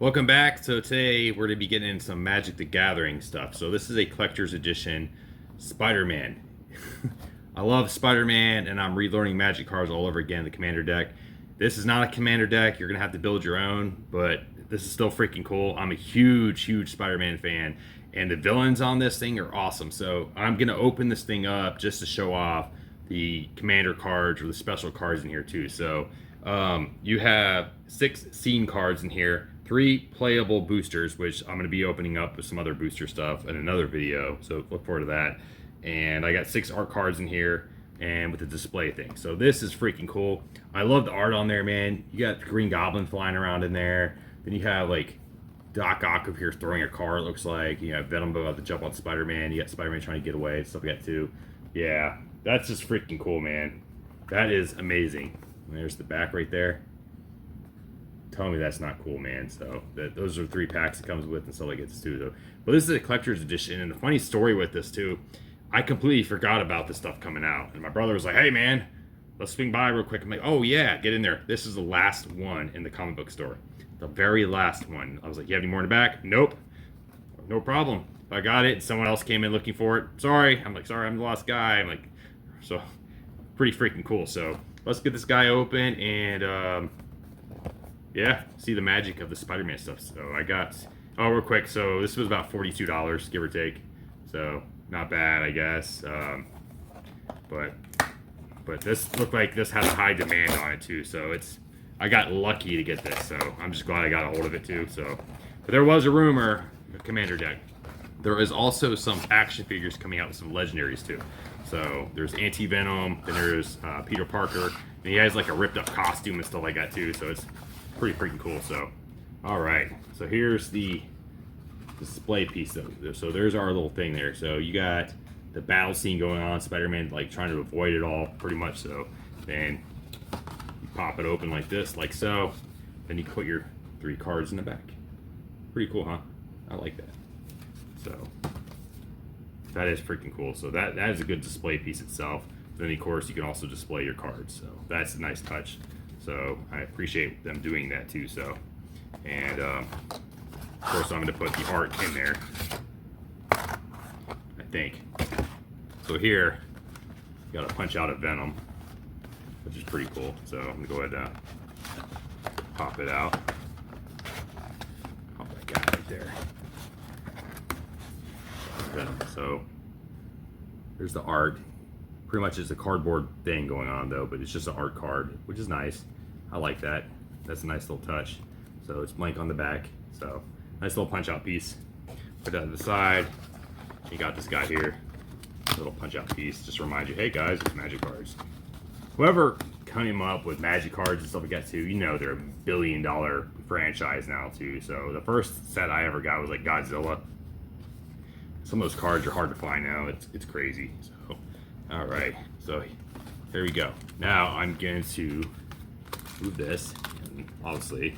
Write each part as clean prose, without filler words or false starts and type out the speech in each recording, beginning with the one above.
Welcome back. So today we're going to be getting into some Magic the Gathering stuff. So this is a collector's edition Spider-Man. I love Spider-Man and I'm relearning Magic cards all over again, the Commander deck. This is not a Commander deck. You're going to have to build your own, but this is still freaking cool. I'm a huge Spider-Man fan and the villains on this thing are awesome. So I'm going to open this thing up just to show off the Commander cards or the special cards in here too. So you have 6 scene cards in here, 3 playable boosters, which I'm going to be opening up with some other booster stuff in another video, so look forward to that. And I got 6 art cards in here and with the display thing. So this is freaking cool. I love the art on there, man. You got Green Goblin flying around in there. Then you have like Doc Ock up here throwing a car, it looks like. You have Venom about to jump on Spider-Man. You got Spider-Man trying to get away. Stuff like that too. Yeah, that's just freaking cool, man. That is amazing. There's the back right there. Tell me that's not cool, man. So those are 3 packs it comes with and stuff like this too, though. But this is a collector's edition, and a funny story with this too. I completely forgot about this stuff coming out, and my brother was like, "Hey, man, let's swing by real quick." I'm like, "Oh yeah, get in there." This is the last one in the comic book store, the very last one. I was like, "You have any more in the back?" Nope. No problem. I got it. Someone else came in looking for it. Sorry. I'm like, "Sorry, I'm the last guy." I'm like, so pretty freaking cool. So let's get this guy open and yeah, see the magic of the Spider-Man stuff. So I got, oh, real quick, so this was about $42, give or take. So not bad, I guess. But this looked like this had a high demand on it too. So I got lucky to get this. So I'm just glad I got a hold of it too. So, but there was a rumor, Commander deck. There is also some action figures coming out with some legendaries too. So there's Anti-Venom, then there's Peter Parker, and he has like a ripped up costume and stuff like that too. So it's pretty freaking cool. So, all right. So here's the display piece. So there's our little thing there. So you got the battle scene going on. Spider-Man like trying to avoid it all, pretty much. So then you pop it open like this, like so. Then you put your 3 cards in the back. Pretty cool, huh? I like that. So that is freaking cool. So that is a good display piece itself. Then of course you can also display your cards. So that's a nice touch. So I appreciate them doing that too. So, and of course I'm going to put the art in there, I think. So here, you got to punch out a Venom, which is pretty cool. So I'm going to go ahead and pop it out. Pop that guy right there. Venom. So there's the art. Pretty much it's a cardboard thing going on though, but it's just an art card, which is nice. I like that. That's a nice little touch. So it's blank on the back. So nice little punch out piece. Put that to the side. You got this guy here. Little punch out piece. Just to remind you, hey guys, it's Magic cards. Whoever came up with Magic cards and stuff like that too, you know they're $1 billion franchise now too. So the first set I ever got was like Godzilla. Some of those cards are hard to find now. It's crazy. So all right, so there we go. Now I'm going to move this, and obviously,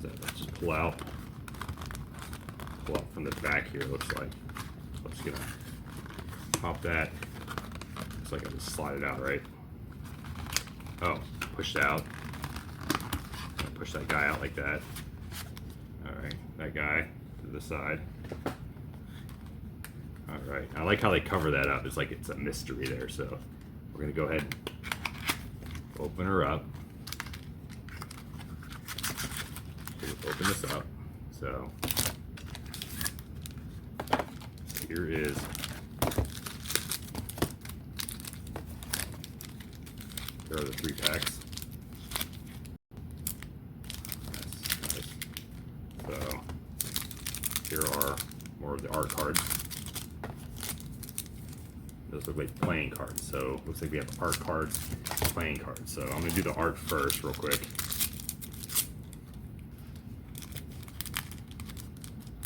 let's just pull out from the back here. It looks like. So I'm just gonna pop that. Looks like I just slide it out, right? Oh, push it out. Push that guy out like that. All right, that guy to the side. All right, I like how they cover that up. It's like it's a mystery there. So we're gonna go ahead and open her up. Open this up. So here is there are the 3 packs. That's nice. So here are more of the art cards. Those look like playing cards. So looks like we have art cards, playing cards. So I'm gonna do the art first real quick.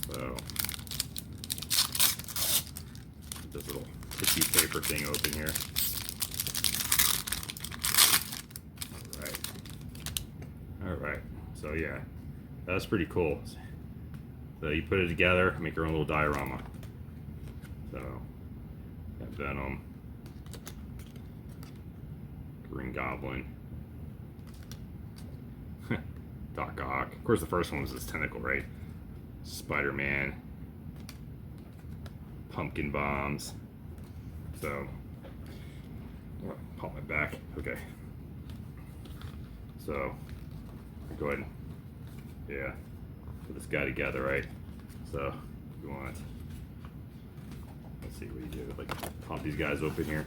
So this little tissue paper thing open here. All right. So yeah, that's pretty cool. So you put it together, make your own little diorama. So got Venom, Green Goblin, Doc Ock. Of course, the first one was this tentacle, right? Spider-Man. Pumpkin bombs. So, oh, pop my back. Okay. So, go ahead and, yeah, put this guy together, right? So, you want, let's see what you do. Like, pop these guys open here.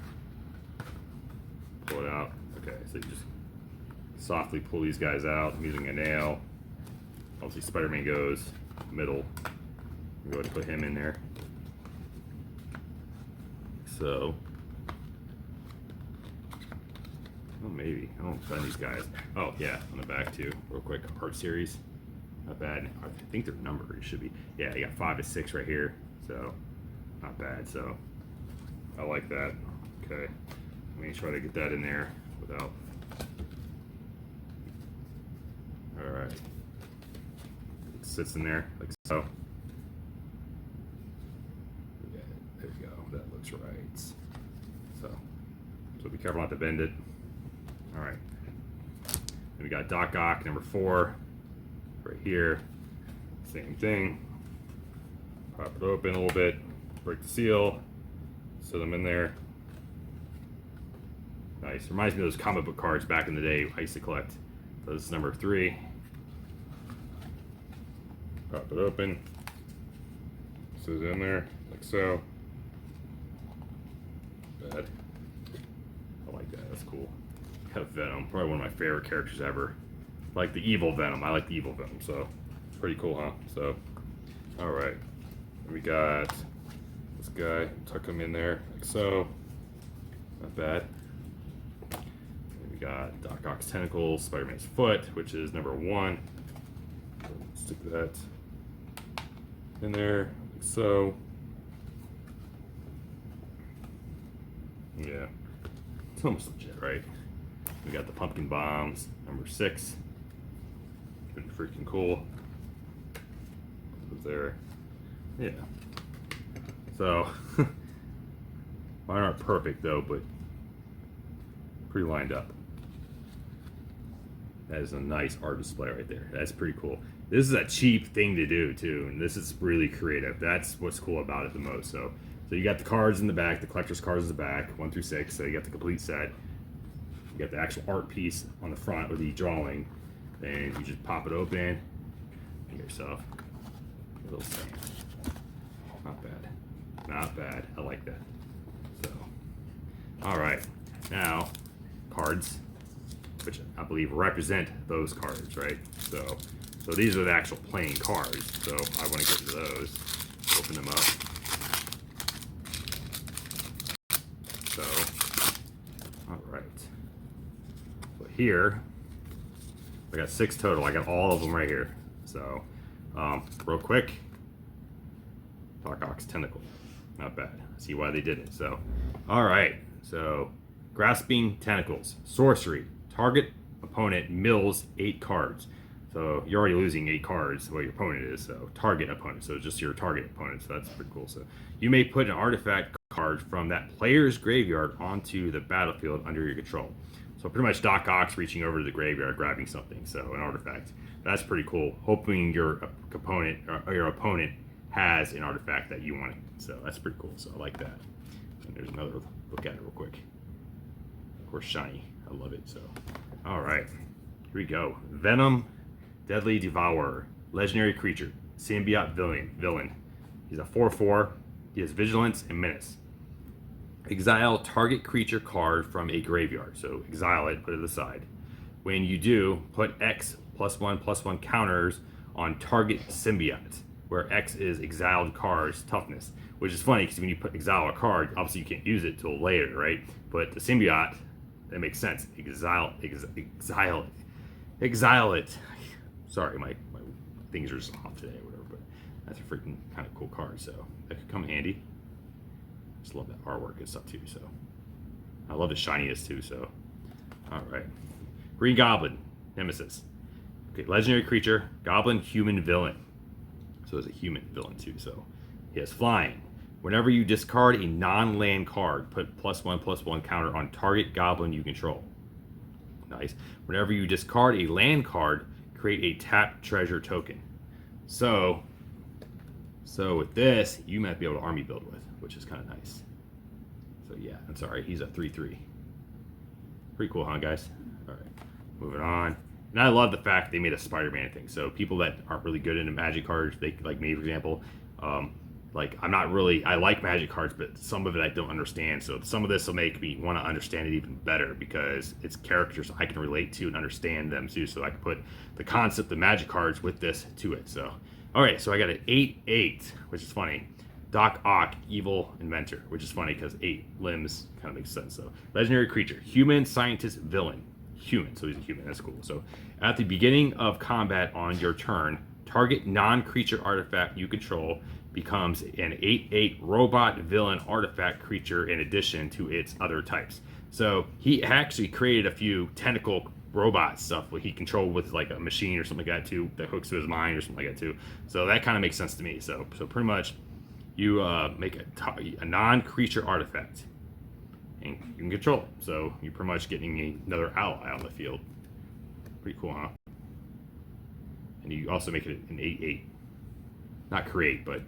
Pull it out. Okay, so you just softly pull these guys out. I'm using a nail. Obviously, Spider-Man goes middle. Go ahead and put him in there. So, oh, maybe. I don't find these guys. Oh, yeah, on the back too. Real quick, art series. Not bad. I think they're numbered. It should be. Yeah, you got 5 to 6 right here. So, not bad. So, I like that. Okay. Let me try to get that in there without. Alright. It sits in there like so. Yeah, there you go. That looks right. So be careful not to bend it. Alright. Then we got Doc Ock number 4 right here. Same thing. Pop it open a little bit, break the seal, set them in there. Nice. Reminds me of those comic book cards back in the day I used to collect. So this is number 3. Pop it open. Sit it in there like so. Bad. I like that. That's cool. Got Venom. Probably one of my favorite characters ever. Like the evil Venom. I like the evil Venom. So pretty cool, huh? So, all right. We got this guy. Tuck him in there like so. Not bad. And we got Doc Ock's tentacles, Spider-Man's foot, which is number 1. Stick that in there like so. Yeah, it's almost legit, right? We got the pumpkin bombs, number 6. Pretty freaking cool. There, yeah. So, mine aren't perfect though, but pretty lined up. That is a nice art display right there. That's pretty cool. This is a cheap thing to do too, and this is really creative. That's what's cool about it the most. So you got the cards in the back, the collector's cards in the back, 1 through 6. So you got the complete set. You got the actual art piece on the front with the drawing, and you just pop it open. You get yourself a little sand. Not bad. Not bad. I like that. So, all right. Now, cards, which I believe represent those cards, right? So these are the actual playing cards. So I want to get to those. Open them up. So, all right. So here, I got 6 total. I got all of them right here. So, real quick, Doc Ock's tentacle. Not bad. See why they did it. So, all right. So, grasping tentacles, sorcery. Target opponent mills 8 cards. So you're already losing 8 cards, what your opponent is. So target opponent. So just your target opponent. So that's pretty cool. So you may put an artifact card from that player's graveyard onto the battlefield under your control. So pretty much Doc Ock's reaching over to the graveyard, grabbing something. So an artifact. That's pretty cool. Hoping your opponent or your opponent has an artifact that you want. So that's pretty cool. So I like that. And there's another look at it real quick. Of course, shiny. I love it. So, all right, here we go. Venom, Deadly Devourer, legendary creature, symbiote villain. He's a 4/4. He has vigilance and menace. Exile target creature card from a graveyard. So exile it, put it aside. When you do, put X +1/+1 counters on target symbiote, where X is exiled card's toughness. Which is funny because when you put exile a card, obviously you can't use it till later, right? But the symbiote, that makes sense. Exile it. Sorry, my things are just off today or whatever, but that's a freaking kind of cool card, so that could come handy. Just love that artwork and stuff too, so. I love the shininess too, so. All right. Green Goblin, Nemesis. Okay, legendary creature, Goblin, human villain. So it's a human villain too, so. He has flying. Whenever you discard a non-land card, put +1/+1 counter on target goblin you control. Nice. Whenever you discard a land card, create a tap treasure token. So with this, you might be able to army build with, which is kind of nice. So yeah, I'm sorry, he's a 3/3. Pretty cool, huh, guys? All right, moving on. And I love the fact they made a Spider-Man thing. So people that aren't really good into Magic cards, they like me, for example. Like I'm not really, I like Magic cards, but some of it I don't understand. So some of this will make me want to understand it even better because it's characters I can relate to and understand them too. So I can put the concept of Magic cards with this to it. So, all right, so I got an 8/8, which is funny. Doc Ock, Evil Inventor, which is funny because 8 limbs kind of makes sense. So, legendary creature, human, scientist, villain. Human, so he's a human, that's cool. So, at the beginning of combat on your turn, target non-creature artifact you control becomes an 8/8 robot villain artifact creature in addition to its other types. So, he actually created a few tentacle robot stuff like he controlled with like a machine or something like that too, that hooks to his mind or something like that too. So, that kind of makes sense to me. So pretty much, you make a non-creature artifact, and you can control it. So you're pretty much getting another ally on the field. Pretty cool, huh? And you also make it an 8/8. Not create, but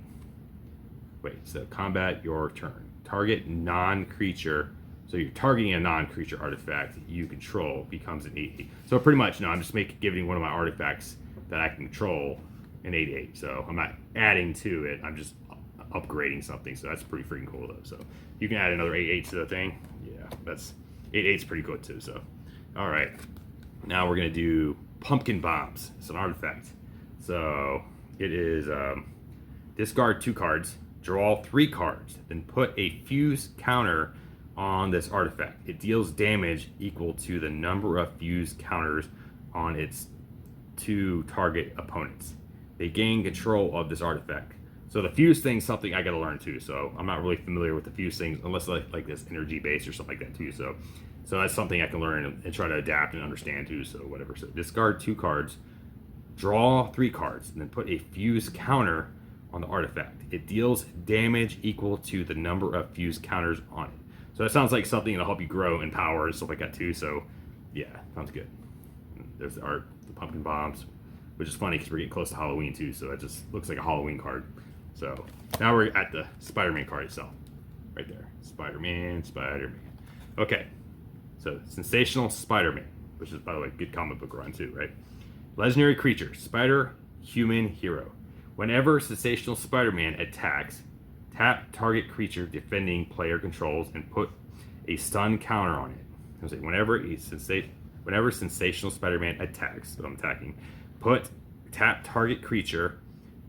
wait. So combat your turn. Target non-creature. So you're targeting a non-creature artifact you control becomes an 8/8. So pretty much, no, I'm just giving one of my artifacts that I can control an 8/8. So I'm not adding to it. I'm just upgrading something, so that's pretty freaking cool though. So you can add another 8/8 to the thing. Yeah, that's 8/8's pretty good too. So all right, now we're gonna do pumpkin bombs. It's an artifact. So it is discard 2 cards, draw 3 cards, then put a fuse counter on this artifact. It deals damage equal to the number of fuse counters on its 2 target opponents. They gain control of this artifact. So the fuse thing's something I gotta learn too. So I'm not really familiar with the fuse things unless like this energy base or something like that too. So that's something I can learn and try to adapt and understand too. So whatever. So discard 2 cards, draw 3 cards, and then put a fuse counter on the artifact. It deals damage equal to the number of fuse counters on it. So that sounds like something that'll help you grow in power and stuff like that too. So yeah, sounds good. There's the art, the pumpkin bombs, which is funny because we're getting close to Halloween too. So it just looks like a Halloween card. So now we're at the Spider-Man card itself. Right there. Spider-Man. Okay. So Sensational Spider-Man, which is, by the way, good comic book run too, right? Legendary creature, Spider Human Hero. Whenever Sensational Spider-Man attacks, tap target creature defending player controls and put a stun counter on it. I was like, whenever Sensational Spider-Man attacks, so I'm attacking, tap target creature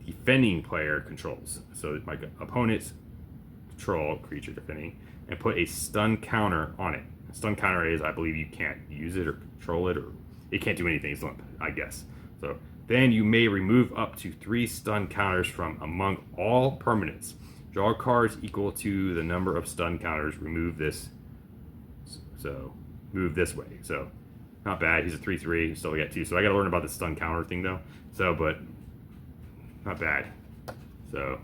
defending player controls. So my opponent's control creature defending, and put a stun counter on it. A stun counter is, I believe you can't use it or control it, or it can't do anything. It's limp, I guess. So then you may remove up to 3 stun counters from among all permanents. Draw cards equal to the number of stun counters. Remove this. So move this way. So not bad. He's a 3/3. Still got 2. So I got to learn about the stun counter thing though. So but not bad. So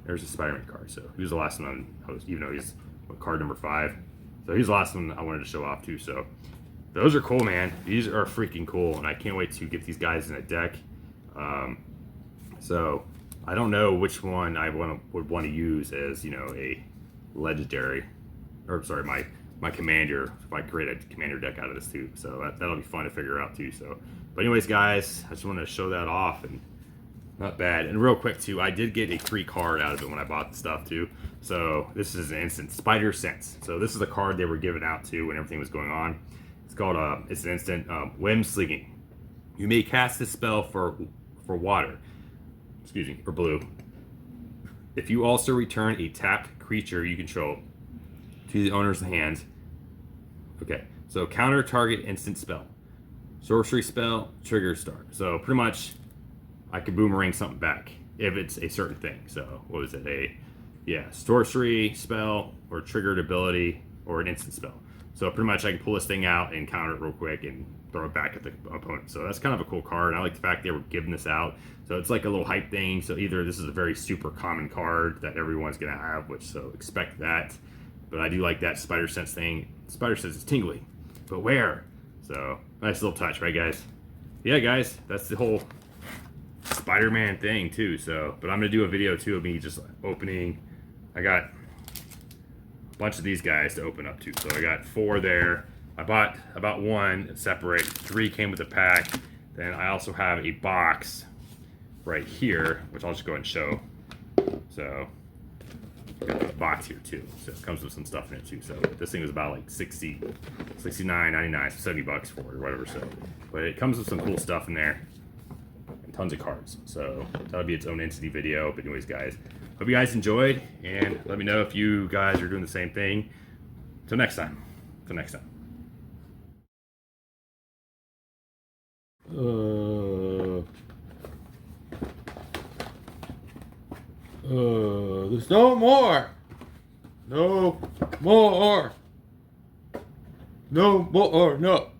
there's the Spider-Man card. So he was the last one I was, even though he's card number 5. So he's the last one I wanted to show off too. So those are cool, man. These are freaking cool, and I can't wait to get these guys in a deck. So I don't know which one I would want to use as, you know, a legendary, or sorry, my commander, if I create a commander deck out of this too. So that'll be fun to figure out too. So, but anyways, guys, I just wanted to show that off, and not bad. And real quick too, I did get a free card out of it when I bought the stuff too. So this is an instant Spider Sense. So this is the card they were giving out to when everything was going on. It's called it's an instant Whim Slinging. You may cast this spell for water, excuse me, for blue. If you also return a tapped creature you control to the owner's hand. Okay, so counter target instant spell. Sorcery spell, trigger start. So pretty much I could boomerang something back if it's a certain thing. So what was it? Sorcery spell or triggered ability or an instant spell. So pretty much I can pull this thing out and counter it real quick and throw it back at the opponent. So that's kind of a cool card. I like the fact they were giving this out. So it's like a little hype thing. So either this is a very super common card that everyone's going to have, which so expect that. But I do like that Spider Sense thing. Spider Sense is tingly, but where? So nice little touch, right guys? yeah, guys, that's the whole Spider-Man thing too. So, but I'm gonna do a video too of me just opening. I got a bunch of these guys to open up too. So I got 4 there. I bought about 1 separate. 3 came with a pack. Then I also have a box right here, which I'll just go ahead and show. So I got this box here too. So it comes with some stuff in it too. So this thing was about like 69.99, so 70 bucks for it or whatever. So, but it comes with some cool stuff in there and tons of cards. So that'll be its own entity video. But anyways, guys, hope you guys enjoyed, and let me know if you guys are doing the same thing. Till next time. Till next time. There's no more. No more. No more. No.